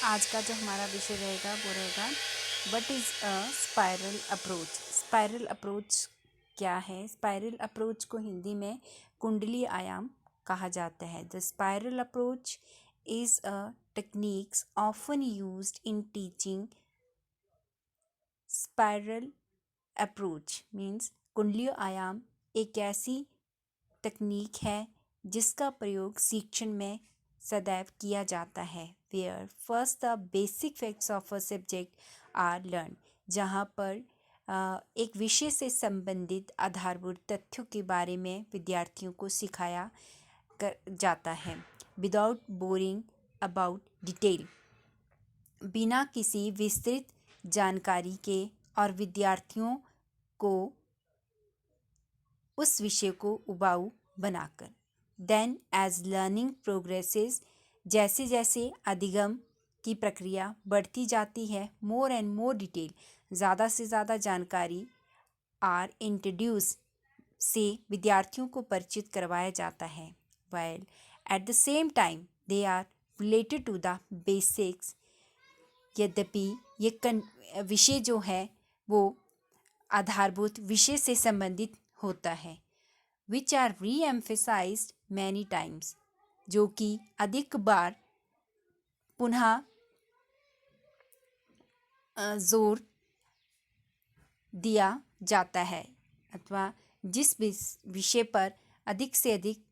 आज का जो हमारा विषय रहेगा वो रहेगा what is a spiral approach. Spiral approach क्या है? स्पाइरल अप्रोच को हिंदी में कुंडली आयाम कहा जाता है। The spiral approach is a techniques often used in teaching. Spiral approach means कुंडली आयाम एक ऐसी तकनीक है जिसका प्रयोग शिक्षण में सदैव किया जाता है। Where first the basic facts of a subject are learn, जहाँ पर एक विषय से संबंधित आधारभूत तथ्यों के बारे में विद्यार्थियों को सिखाया जाता है। विदाउट बोरिंग अबाउट डिटेल, बिना किसी विस्तृत जानकारी के, और विद्यार्थियों को उस विषय को उबाऊ बनाकर। देन एज लर्निंग प्रोग्रेसेस, जैसे जैसे अधिगम की प्रक्रिया बढ़ती जाती है, मोर एंड मोर डिटेल, ज़्यादा से ज़्यादा जानकारी आर इंट्रोड्यूस से विद्यार्थियों को परिचित करवाया जाता है। While at the same time they are related to the basics, यद्यपि ये विषय जो है वो आधारभूत विषय से संबंधित होता है। विच आर री एम्फेसाइज्ड मैनी टाइम्स, जो कि अधिक बार पुनः जोर दिया जाता है, अथवा जिस विषय पर अधिक से अधिक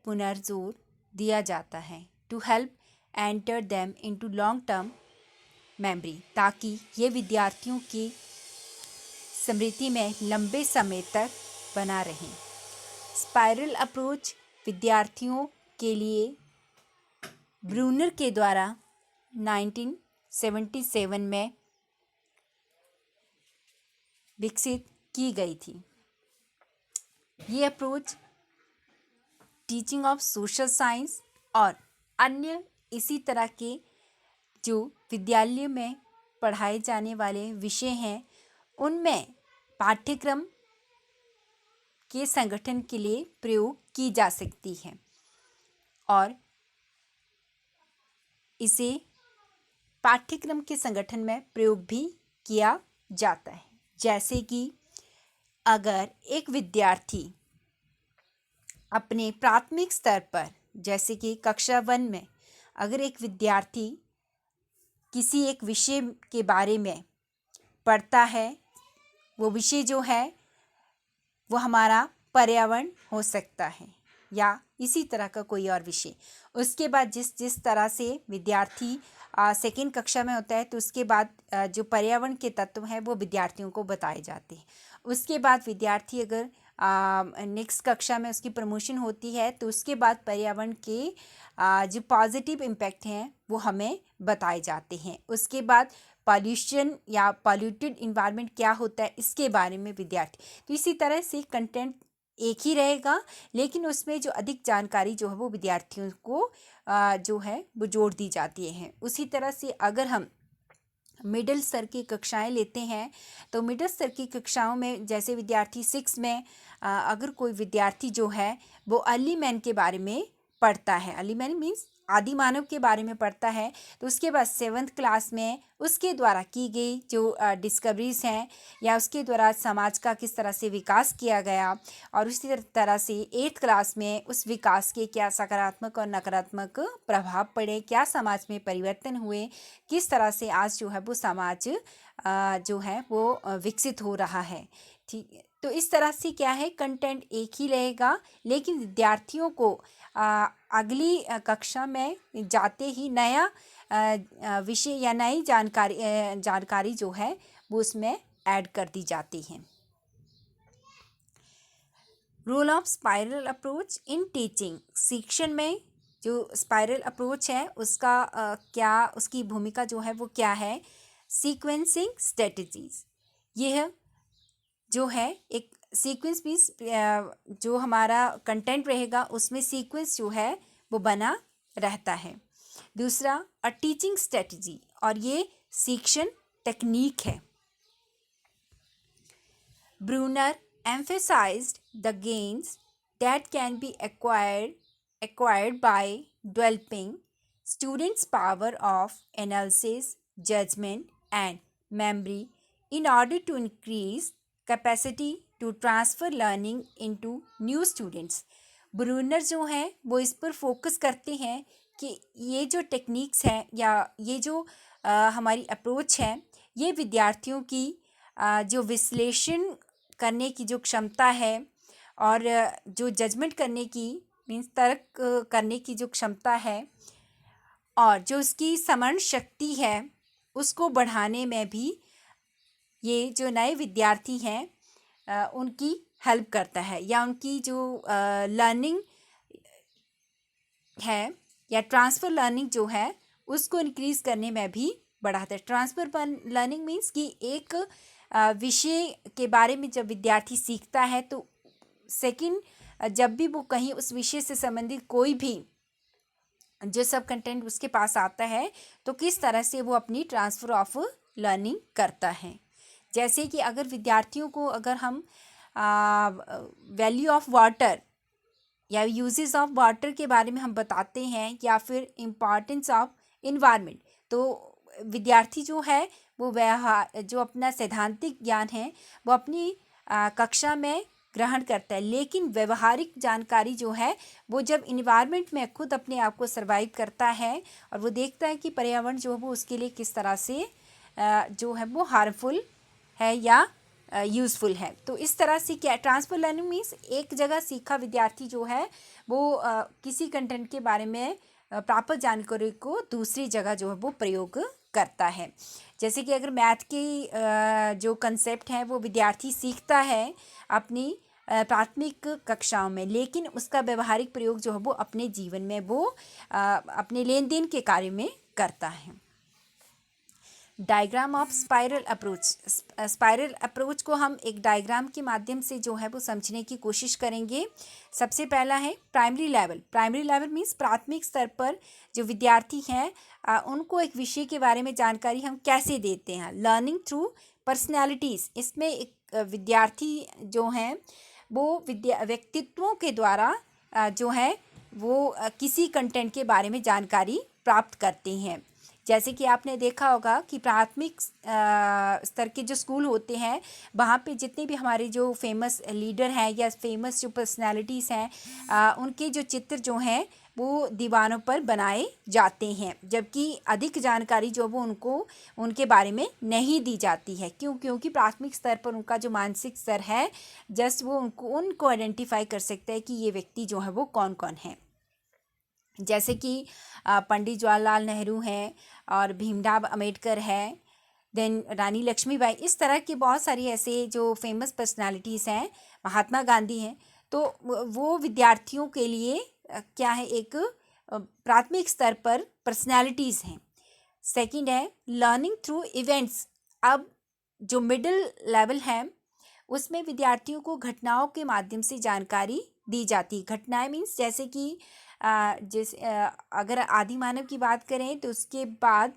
पुनर्जोर दिया जाता है। To help enter them into long term memory, ताकि ये विद्यार्थियों की स्मृति में लंबे समय तक बना रहें। स्पाइरल अप्रोच विद्यार्थियों के लिए ब्रूनर के द्वारा 1977 में विकसित की गई थी। ये approach teaching of social science और अन्य इसी तरह के जो विद्यालय में पढ़ाए जाने वाले विषय हैं उनमें पाठ्यक्रम के संगठन के लिए प्रयोग की जा सकती है, और इसे पाठ्यक्रम के संगठन में प्रयोग भी किया जाता है। जैसे कि अगर एक विद्यार्थी अपने प्राथमिक स्तर पर, जैसे कि कक्षा 1 में, अगर एक विद्यार्थी किसी एक विषय के बारे में पढ़ता है, वो विषय जो है वो हमारा पर्यावरण हो सकता है या इसी तरह का कोई और विषय। उसके बाद जिस जिस तरह से विद्यार्थी सेकेंड कक्षा में होता है, तो उसके बाद जो पर्यावरण के तत्व हैं वो विद्यार्थियों को बताए जाते हैं। उसके बाद विद्यार्थी अगर नेक्स्ट कक्षा में उसकी प्रमोशन होती है, तो उसके बाद पर्यावरण के जो पॉजिटिव इम्पैक्ट हैं वो हमें बताए जाते हैं। उसके बाद पॉल्यूशन या पॉल्यूटेड इन्वायरमेंट क्या होता है इसके बारे में विद्यार्थी। तो इसी तरह से कंटेंट एक ही रहेगा, लेकिन उसमें जो अधिक जानकारी जो है वो विद्यार्थियों को जो है वो जोड़ दी जाती है। उसी तरह से अगर हम मिडिल स्तर की कक्षाएं लेते हैं, तो मिडिल स्तर की कक्षाओं में जैसे विद्यार्थी 6 में अगर कोई विद्यार्थी जो है वो अर्ली मैन के बारे में पढ़ता है, अर्ली मैन मीन्स आदि मानव के बारे में पढ़ता है, तो उसके बाद 7th क्लास में उसके द्वारा की गई जो डिस्कवरीज हैं या उसके द्वारा समाज का किस तरह से विकास किया गया, और उसी तरह से 8th क्लास में उस विकास के क्या सकारात्मक और नकारात्मक प्रभाव पड़े, क्या समाज में परिवर्तन हुए, किस तरह से आज जो है वो समाज जो है वो विकसित हो रहा है। ठीक, तो इस तरह से क्या है, कंटेंट एक ही रहेगा, लेकिन विद्यार्थियों को अगली कक्षा में जाते ही नया विषय या नई जानकारी जो है वो उसमें ऐड कर दी जाती है। Role of spiral approach in teaching, शिक्षण में जो स्पाइरल अप्रोच है उसका क्या उसकी भूमिका जो है वो क्या है। सीक्वेंसिंग स्ट्रेटजीज, यह जो है एक सीक्वेंस मीन्स जो हमारा कंटेंट रहेगा उसमें सीक्वेंस जो है वो बना रहता है। दूसरा अ टीचिंग स्ट्रेटजी, और ये शिक्षण तकनीक है। Bruner emphasized the gains that can be acquired by developing students' power of analysis, judgment, and memory in order to increase capacity to transfer learning into new students. Bruner जो हैं वो इस पर फोकस करते हैं कि ये जो टेक्निक्स हैं या ये जो हमारी अप्रोच है, ये विद्यार्थियों की जो विश्लेषण करने की जो क्षमता है और जो जजमेंट करने की मीन्स तर्क करने की जो क्षमता है और जो उसकी स्मरण शक्ति है उसको बढ़ाने में भी ये जो नए विद्यार्थी हैं उनकी हेल्प करता है, या उनकी जो लर्निंग है या ट्रांसफ़र लर्निंग जो है उसको इंक्रीज़ करने में भी बढ़ाता है। ट्रांसफ़र लर्निंग मीन्स कि एक विषय के बारे में जब विद्यार्थी सीखता है तो सेकंड जब भी वो कहीं उस विषय से संबंधित कोई भी जो सब कंटेंट उसके पास आता है तो किस तरह से वो अपनी ट्रांसफ़र ऑफ लर्निंग करता है। जैसे कि अगर विद्यार्थियों को अगर हम वैल्यू ऑफ वाटर या यूजेस ऑफ वाटर के बारे में हम बताते हैं या फिर इम्पॉर्टेंस ऑफ इन्वायरमेंट, तो विद्यार्थी जो है वो जो अपना सैद्धांतिक ज्ञान है वो अपनी कक्षा में ग्रहण करता है, लेकिन व्यवहारिक जानकारी जो है वो जब इन्वायरमेंट में खुद अपने आप को सर्वाइव करता है और वो देखता है कि पर्यावरण जो है वो उसके लिए किस तरह से जो है वो हार्मफुल है या यूज़फुल है। तो इस तरह से क्या ट्रांसफर लर्निंग मीन्स एक जगह सीखा विद्यार्थी जो है वो किसी कंटेंट के बारे में प्राप्त जानकारी को दूसरी जगह जो है वो प्रयोग करता है। जैसे कि अगर मैथ की जो कंसेप्ट है वो विद्यार्थी सीखता है अपनी प्राथमिक कक्षाओं में, लेकिन उसका व्यवहारिक प्रयोग जो है वो अपने जीवन में वो अपने लेन देन के कार्य में करता है। Diagram of spiral approach. Spiral approach को हम एक डायग्राम के माध्यम से जो है वो समझने की कोशिश करेंगे। सबसे पहला है primary level. Primary level means प्राथमिक स्तर पर जो विद्यार्थी हैं उनको एक विषय के बारे में जानकारी हम कैसे देते हैं, लर्निंग थ्रू पर्सनैलिटीज़। इसमें एक विद्यार्थी जो हैं वो व्यक्तित्वों के द्वारा जो है वो किसी कंटेंट के बारे में जानकारी प्राप्त करते हैं। जैसे कि आपने देखा होगा कि प्राथमिक स्तर के जो स्कूल होते हैं वहाँ पे जितने भी हमारे जो फेमस लीडर हैं या फेमस जो पर्सनालिटीज़ हैं उनके जो चित्र जो हैं वो दीवारों पर बनाए जाते हैं, जबकि अधिक जानकारी जो वो उनके बारे में नहीं दी जाती है। क्योंकि प्राथमिक स्तर पर उनका जो मानसिक स्तर है जस्ट वो उनको आइडेंटिफाई कर सकता है कि ये व्यक्ति जो है वो कौन कौन है। जैसे कि पंडित जवाहरलाल नेहरू हैं और भीमराव अंबेडकर है, देन रानी लक्ष्मीबाई, इस तरह की बहुत सारी ऐसे जो फेमस पर्सनालिटीज़ हैं, महात्मा गांधी हैं। तो वो विद्यार्थियों के लिए क्या है एक प्राथमिक स्तर पर पर्सनालिटीज़ हैं। सेकंड है लर्निंग थ्रू इवेंट्स। अब जो मिडिल लेवल है उसमें विद्यार्थियों को घटनाओं के माध्यम से जानकारी दी जाती। घटनाएं मीन्स जैसे कि अगर आदि मानव की बात करें तो उसके बाद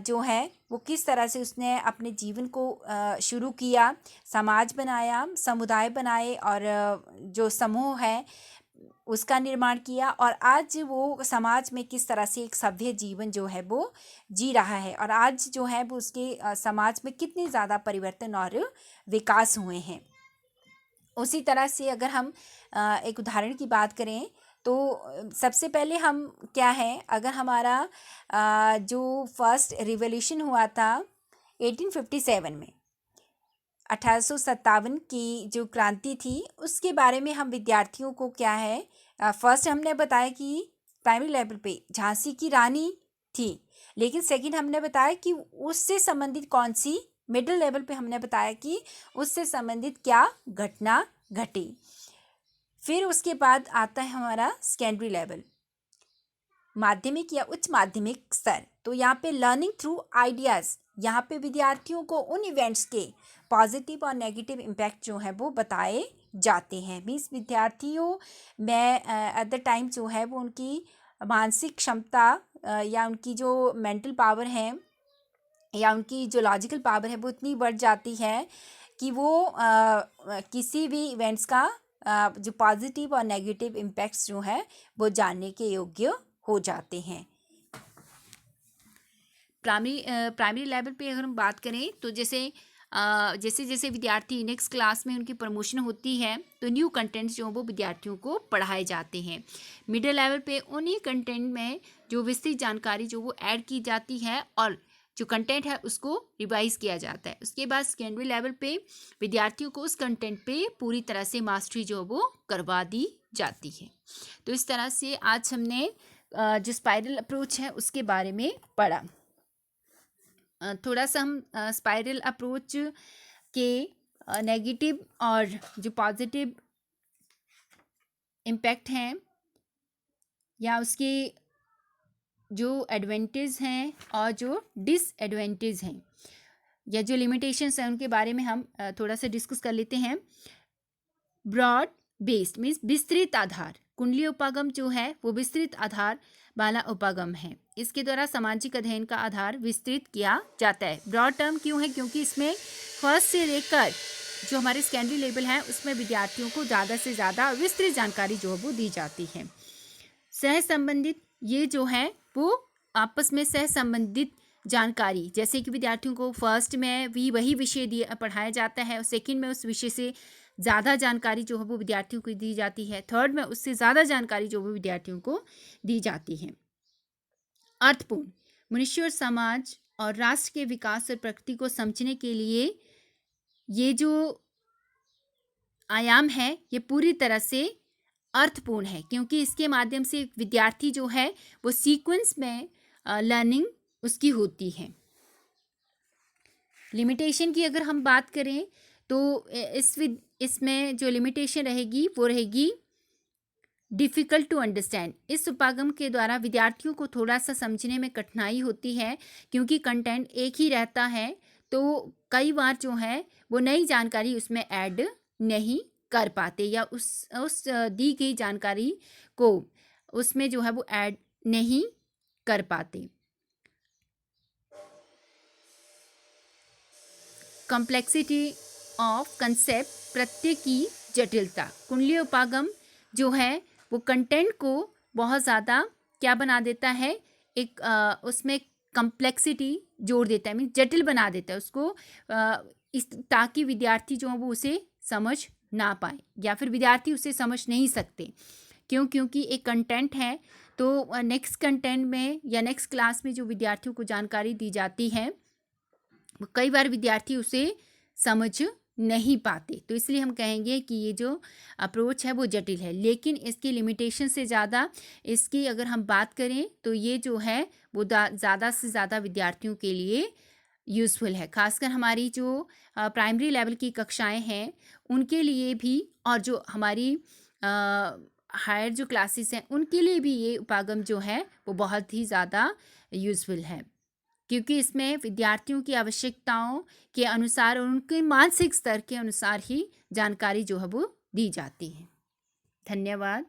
जो है वो किस तरह से उसने अपने जीवन को शुरू किया, समाज बनाया, समुदाय बनाए और जो समूह है उसका निर्माण किया, और आज वो समाज में किस तरह से एक सभ्य जीवन जो है वो जी रहा है, और आज जो है वो उसके समाज में कितनी ज़्यादा परिवर्तन और विकास हुए हैं। उसी तरह से अगर हम एक उदाहरण की बात करें तो सबसे पहले हम क्या है, अगर हमारा जो फर्स्ट रिवॉल्यूशन हुआ था 1857 में, 1857 की जो क्रांति थी उसके बारे में हम विद्यार्थियों को क्या है फर्स्ट हमने बताया कि प्राइमरी लेवल पे झांसी की रानी थी, लेकिन सेकंड हमने बताया कि उससे संबंधित कौन सी, मिडिल लेवल पे हमने बताया कि उससे संबंधित क्या घटना घटी। फिर उसके बाद आता है हमारा सेकेंडरी लेवल, माध्यमिक या उच्च माध्यमिक स्तर। तो यहाँ पे लर्निंग थ्रू आइडियाज़, यहाँ पे विद्यार्थियों को उन इवेंट्स के पॉजिटिव और नेगेटिव इम्पैक्ट जो है वो बताए जाते हैं। मीन्स विद्यार्थियों में एट द टाइम जो है वो उनकी मानसिक क्षमता या उनकी जो मेंटल पावर है या उनकी जो लॉजिकल पावर है वो इतनी बढ़ जाती है कि वो किसी भी इवेंट्स का जो पॉजिटिव और नेगेटिव इम्पैक्ट्स जो है वो जानने के योग्य हो जाते हैं। प्राइमरी लेवल पे अगर हम बात करें तो जैसे जैसे विद्यार्थी नेक्स्ट क्लास में उनकी प्रमोशन होती है तो न्यू कंटेंट्स जो वो विद्यार्थियों को पढ़ाए जाते हैं। मिडिल लेवल पे उन्हीं कंटेंट में जो विस्तृत जानकारी जो वो ऐड की जाती है और जो कंटेंट है उसको रिवाइज किया जाता है। उसके बाद सेकेंडरी लेवल पे विद्यार्थियों को उस कंटेंट पे पूरी तरह से मास्टरी जो वो करवा दी जाती है। तो इस तरह से आज हमने जो स्पाइरल अप्रोच है उसके बारे में पढ़ा। थोड़ा सा हम स्पाइरल अप्रोच के नेगेटिव और जो पॉजिटिव इम्पैक्ट हैं या उसके जो एडवांटेज हैं और जो डिसएडवांटेज हैं या जो लिमिटेशंस हैं उनके बारे में हम थोड़ा सा डिस्कस कर लेते हैं। ब्रॉड बेस्ड मीन्स विस्तृत आधार, कुंडली उपागम जो है वो विस्तृत आधार वाला उपागम है। इसके द्वारा सामाजिक अध्ययन का आधार विस्तृत किया जाता है। ब्रॉड टर्म क्यों है? क्योंकि इसमें फर्स्ट से लेकर जो हमारे सेकेंडरी लेवल है उसमें विद्यार्थियों को ज़्यादा से ज़्यादा विस्तृत जानकारी जो है वो दी जाती है। सह संबंधित ये जो है वो आपस में सह संबंधित जानकारी, जैसे कि विद्यार्थियों को फर्स्ट में भी वही विषय पढ़ाया जाता है और सेकंड में उस विषय से ज़्यादा जानकारी जो है वो विद्यार्थियों को दी जाती है, थर्ड में उससे ज़्यादा जानकारी जो वो विद्यार्थियों को दी जाती है। अर्थपूर्ण, मनुष्य और समाज और राष्ट्र के विकास और प्रकृति को समझने के लिए ये जो आयाम है ये पूरी तरह से अर्थपूर्ण है, क्योंकि इसके माध्यम से विद्यार्थी जो है वो सीक्वेंस में लर्निंग उसकी होती है। लिमिटेशन की अगर हम बात करें तो इसमें जो लिमिटेशन रहेगी वो रहेगी डिफ़िकल्ट टू अंडरस्टैंड। इस उपागम के द्वारा विद्यार्थियों को थोड़ा सा समझने में कठिनाई होती है, क्योंकि कंटेंट एक ही रहता है तो कई बार जो है वो नई जानकारी उसमें ऐड नहीं कर पाते या उस दी गई जानकारी को उसमें जो है वो ऐड नहीं कर पाते। कॉम्प्लेक्सिटी ऑफ कंसेप्ट, प्रत्यय की जटिलता। कुंडली उपागम जो है वो कंटेंट को बहुत ज़्यादा क्या बना देता है, एक उसमें कॉम्प्लेक्सिटी जोड़ देता है, मीन जटिल बना देता है उसको, ताकि विद्यार्थी जो है वो उसे समझ ना पाए या फिर विद्यार्थी उसे समझ नहीं सकते। क्योंकि एक कंटेंट है तो नेक्स्ट कंटेंट में या नेक्स्ट क्लास में जो विद्यार्थियों को जानकारी दी जाती है कई बार विद्यार्थी उसे समझ नहीं पाते। तो इसलिए हम कहेंगे कि ये जो अप्रोच है वो जटिल है, लेकिन इसकी लिमिटेशन से ज़्यादा इसकी अगर हम बात करें तो ये जो है वो ज़्यादा से ज़्यादा विद्यार्थियों के लिए यूज़फुल है। खासकर हमारी जो प्राइमरी लेवल की कक्षाएं हैं उनके लिए भी, और जो हमारी हायर जो क्लासेस हैं उनके लिए भी ये उपागम जो है वो बहुत ही ज़्यादा यूज़फुल है, क्योंकि इसमें विद्यार्थियों की आवश्यकताओं के अनुसार और उनके मानसिक स्तर के अनुसार ही जानकारी जो है वो दी जाती है। धन्यवाद।